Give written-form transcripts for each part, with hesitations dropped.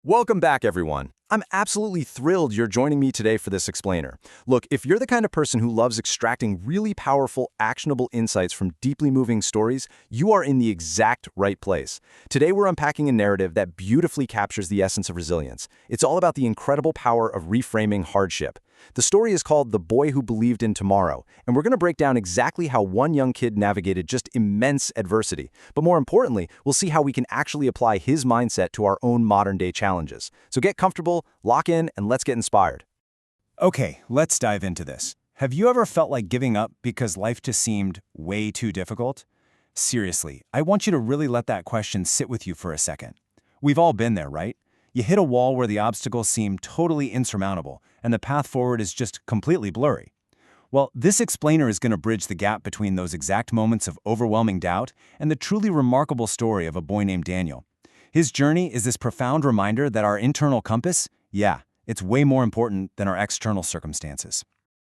Welcome back, everyone. I'm absolutely thrilled you're joining me today for this explainer. Look, if you're the kind of person who loves extracting really powerful, actionable insights from deeply moving stories, you are in the exact right place. Today, we're unpacking a narrative that beautifully captures the essence of resilience. It's all about the incredible power of reframing hardship. The story is called The Boy Who Believed in Tomorrow, and we're going to break down exactly how one young kid navigated just immense adversity. But more importantly, we'll see how we can actually apply his mindset to our own modern-day challenges. So get comfortable, lock in, and let's get inspired. Okay, let's dive into this. Have you ever felt like giving up because life just seemed way too difficult? Seriously, I want you to really let that question sit with you for a second. We've all been there, right? You hit a wall where the obstacles seem totally insurmountable, and the path forward is just completely blurry. Well, this explainer is going to bridge the gap between those exact moments of overwhelming doubt and the truly remarkable story of a boy named Daniel. His journey is this profound reminder that our internal compass, it's way more important than our external circumstances.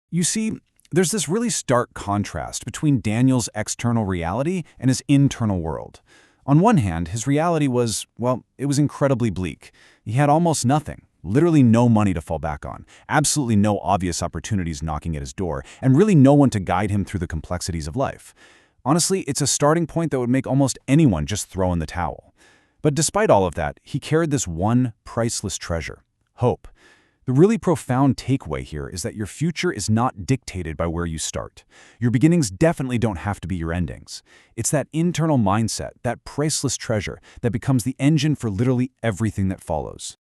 You see, there's this really stark contrast between Daniel's external reality and his internal world. On one hand, his reality was, it was incredibly bleak. He had almost nothing, literally no money to fall back on, absolutely no obvious opportunities knocking at his door, and really no one to guide him through the complexities of life. Honestly, it's a starting point that would make almost anyone just throw in the towel. But despite all of that, he carried this one priceless treasure: hope. The really profound takeaway here is that your future is not dictated by where you start. Your beginnings definitely don't have to be your endings. It's that internal mindset, that priceless treasure, that becomes the engine for literally everything that follows.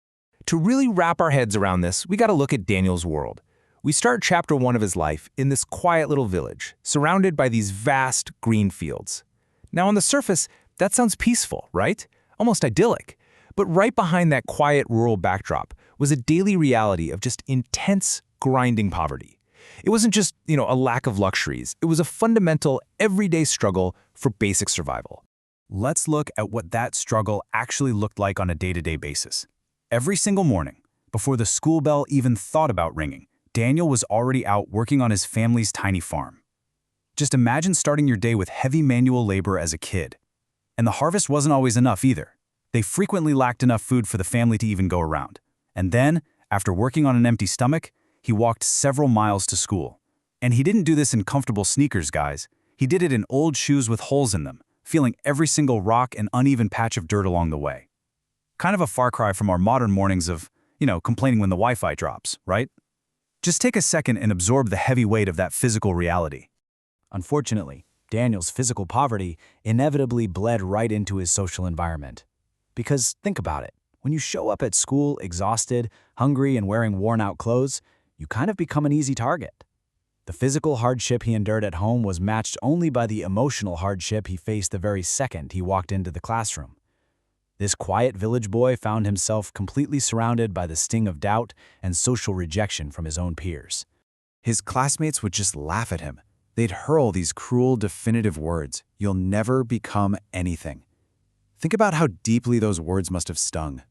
To really wrap our heads around this, we got to look at Daniel's world. We start chapter 1 of his life in this quiet little village, surrounded by these vast green fields. Now, on the surface, that sounds peaceful, right? Almost idyllic. But right behind that quiet rural backdrop was a daily reality of just intense, grinding poverty. It wasn't just, a lack of luxuries. It was a fundamental, everyday struggle for basic survival. Let's look at what that struggle actually looked like on a day-to-day basis. Every single morning, before the school bell even thought about ringing, Daniel was already out working on his family's tiny farm. Just imagine starting your day with heavy manual labor as a kid. And the harvest wasn't always enough either. They frequently lacked enough food for the family to even go around. And then, after working on an empty stomach, he walked several miles to school. And he didn't do this in comfortable sneakers, guys. He did it in old shoes with holes in them, feeling every single rock and uneven patch of dirt along the way. Kind of a far cry from our modern mornings of, complaining when the Wi-Fi drops, right? Just take a second and absorb the heavy weight of that physical reality. Unfortunately, Daniel's physical poverty inevitably bled right into his social environment. Because think about it, when you show up at school exhausted, hungry, and wearing worn-out clothes, you kind of become an easy target. The physical hardship he endured at home was matched only by the emotional hardship he faced the very second he walked into the classroom. This quiet village boy found himself completely surrounded by the sting of doubt and social rejection from his own peers. His classmates would just laugh at him. They'd hurl these cruel, definitive words: "You'll never become anything." Think about how deeply those words must have stung.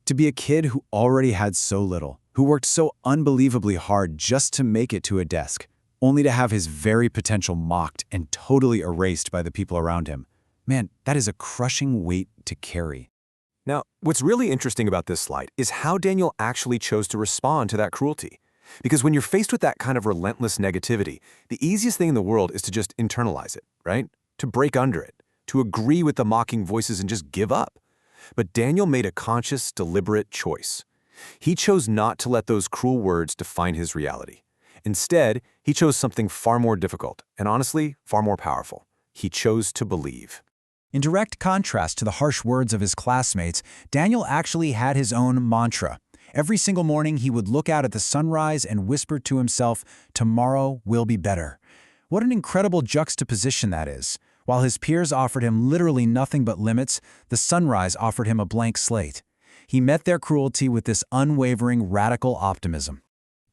To be a kid who already had so little, who worked so unbelievably hard just to make it to a desk, only to have his very potential mocked and totally erased by the people around him. Man, that is a crushing weight to carry. Now, what's really interesting about this slide is how Daniel actually chose to respond to that cruelty. Because when you're faced with that kind of relentless negativity, the easiest thing in the world is to just internalize it, right? To break under it, to agree with the mocking voices and just give up. But Daniel made a conscious, deliberate choice. He chose not to let those cruel words define his reality. Instead, he chose something far more difficult and honestly, far more powerful. He chose to believe. In direct contrast to the harsh words of his classmates, Daniel actually had his own mantra. Every single morning, he would look out at the sunrise and whisper to himself, "Tomorrow will be better." What an incredible juxtaposition that is. While his peers offered him literally nothing but limits, the sunrise offered him a blank slate. He met their cruelty with this unwavering, radical optimism.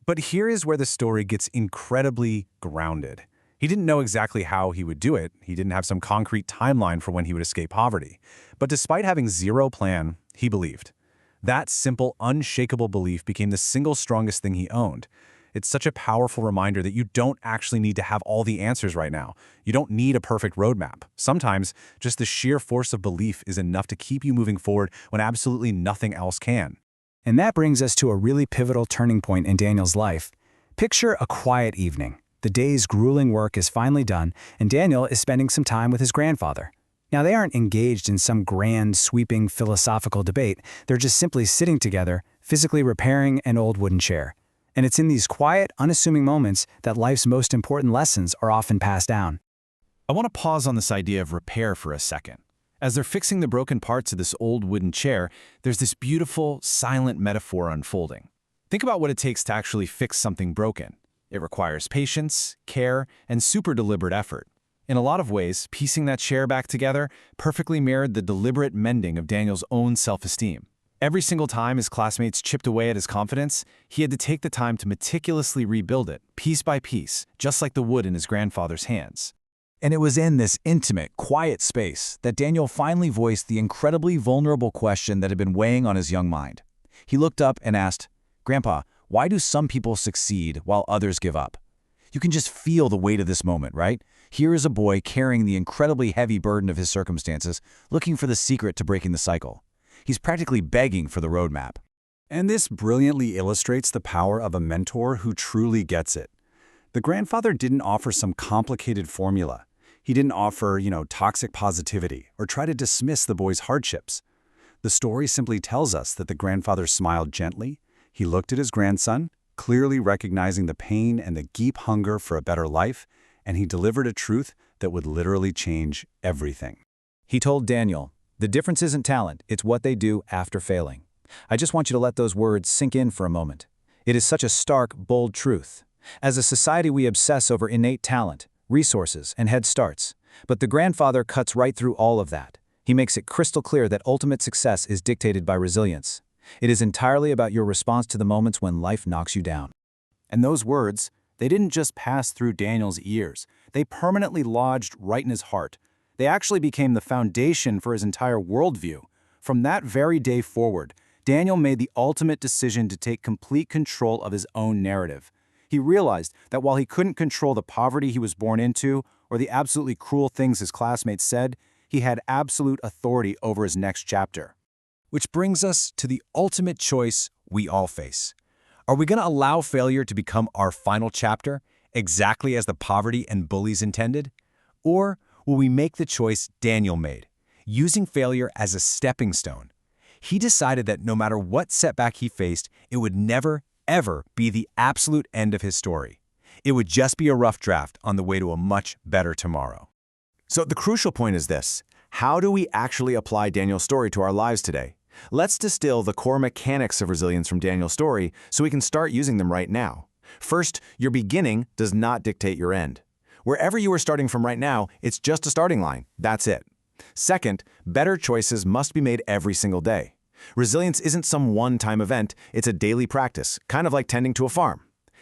But here is where the story gets incredibly grounded. He didn't know exactly how he would do it. He didn't have some concrete timeline for when he would escape poverty. But despite having zero plan, he believed. That simple, unshakable belief became the single strongest thing he owned. It's such a powerful reminder that you don't actually need to have all the answers right now. You don't need a perfect roadmap. Sometimes, just the sheer force of belief is enough to keep you moving forward when absolutely nothing else can. And that brings us to a really pivotal turning point in Daniel's life. Picture a quiet evening. The day's grueling work is finally done, and Daniel is spending some time with his grandfather. Now, they aren't engaged in some grand, sweeping philosophical debate. They're just simply sitting together, physically repairing an old wooden chair. And it's in these quiet, unassuming moments that life's most important lessons are often passed down. I want to pause on this idea of repair for a second. As they're fixing the broken parts of this old wooden chair, there's this beautiful, silent metaphor unfolding. Think about what it takes to actually fix something broken. It requires patience, care, and super deliberate effort. In a lot of ways, piecing that chair back together perfectly mirrored the deliberate mending of Daniel's own self-esteem. Every single time his classmates chipped away at his confidence, he had to take the time to meticulously rebuild it, piece by piece, just like the wood in his grandfather's hands. And it was in this intimate, quiet space that Daniel finally voiced the incredibly vulnerable question that had been weighing on his young mind. He looked up and asked, "Grandpa, why do some people succeed while others give up?" You can just feel the weight of this moment, right? Here is a boy carrying the incredibly heavy burden of his circumstances, looking for the secret to breaking the cycle. He's practically begging for the roadmap. And this brilliantly illustrates the power of a mentor who truly gets it. The grandfather didn't offer some complicated formula. He didn't offer, toxic positivity or try to dismiss the boy's hardships. The story simply tells us that the grandfather smiled gently. He looked at his grandson, clearly recognizing the pain and the deep hunger for a better life, and he delivered a truth that would literally change everything. He told Daniel, "The difference isn't talent, it's what they do after failing." I just want you to let those words sink in for a moment. It is such a stark, bold truth. As a society, we obsess over innate talent, resources, and head starts. But the grandfather cuts right through all of that. He makes it crystal clear that ultimate success is dictated by resilience. It is entirely about your response to the moments when life knocks you down. And those words, they didn't just pass through Daniel's ears. They permanently lodged right in his heart. They actually became the foundation for his entire worldview. From that very day forward, Daniel made the ultimate decision to take complete control of his own narrative. He realized that while he couldn't control the poverty he was born into or the absolutely cruel things his classmates said, he had absolute authority over his next chapter. Which brings us to the ultimate choice we all face. Are we going to allow failure to become our final chapter, exactly as the poverty and bullies intended? Or will we make the choice Daniel made, using failure as a stepping stone? He decided that no matter what setback he faced, it would never, ever be the absolute end of his story. It would just be a rough draft on the way to a much better tomorrow. So the crucial point is this: how do we actually apply Daniel's story to our lives today? Let's distill the core mechanics of resilience from Daniel's story so we can start using them right now. First, your beginning does not dictate your end. Wherever you are starting from right now, it's just a starting line. That's it. Second, better choices must be made every single day. Resilience isn't some one-time event, it's a daily practice, kind of like tending to a farm.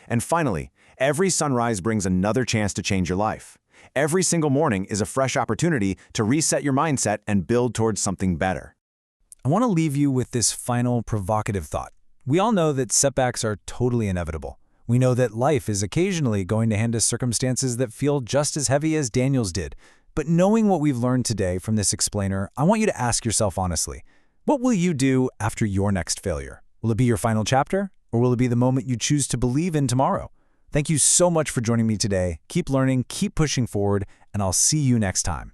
And finally, every sunrise brings another chance to change your life. Every single morning is a fresh opportunity to reset your mindset and build towards something better. I want to leave you with this final provocative thought. We all know that setbacks are totally inevitable. We know that life is occasionally going to hand us circumstances that feel just as heavy as Daniel's did. But knowing what we've learned today from this explainer, I want you to ask yourself honestly, what will you do after your next failure? Will it be your final chapter, or will it be the moment you choose to believe in tomorrow? Thank you so much for joining me today. Keep learning, keep pushing forward, and I'll see you next time.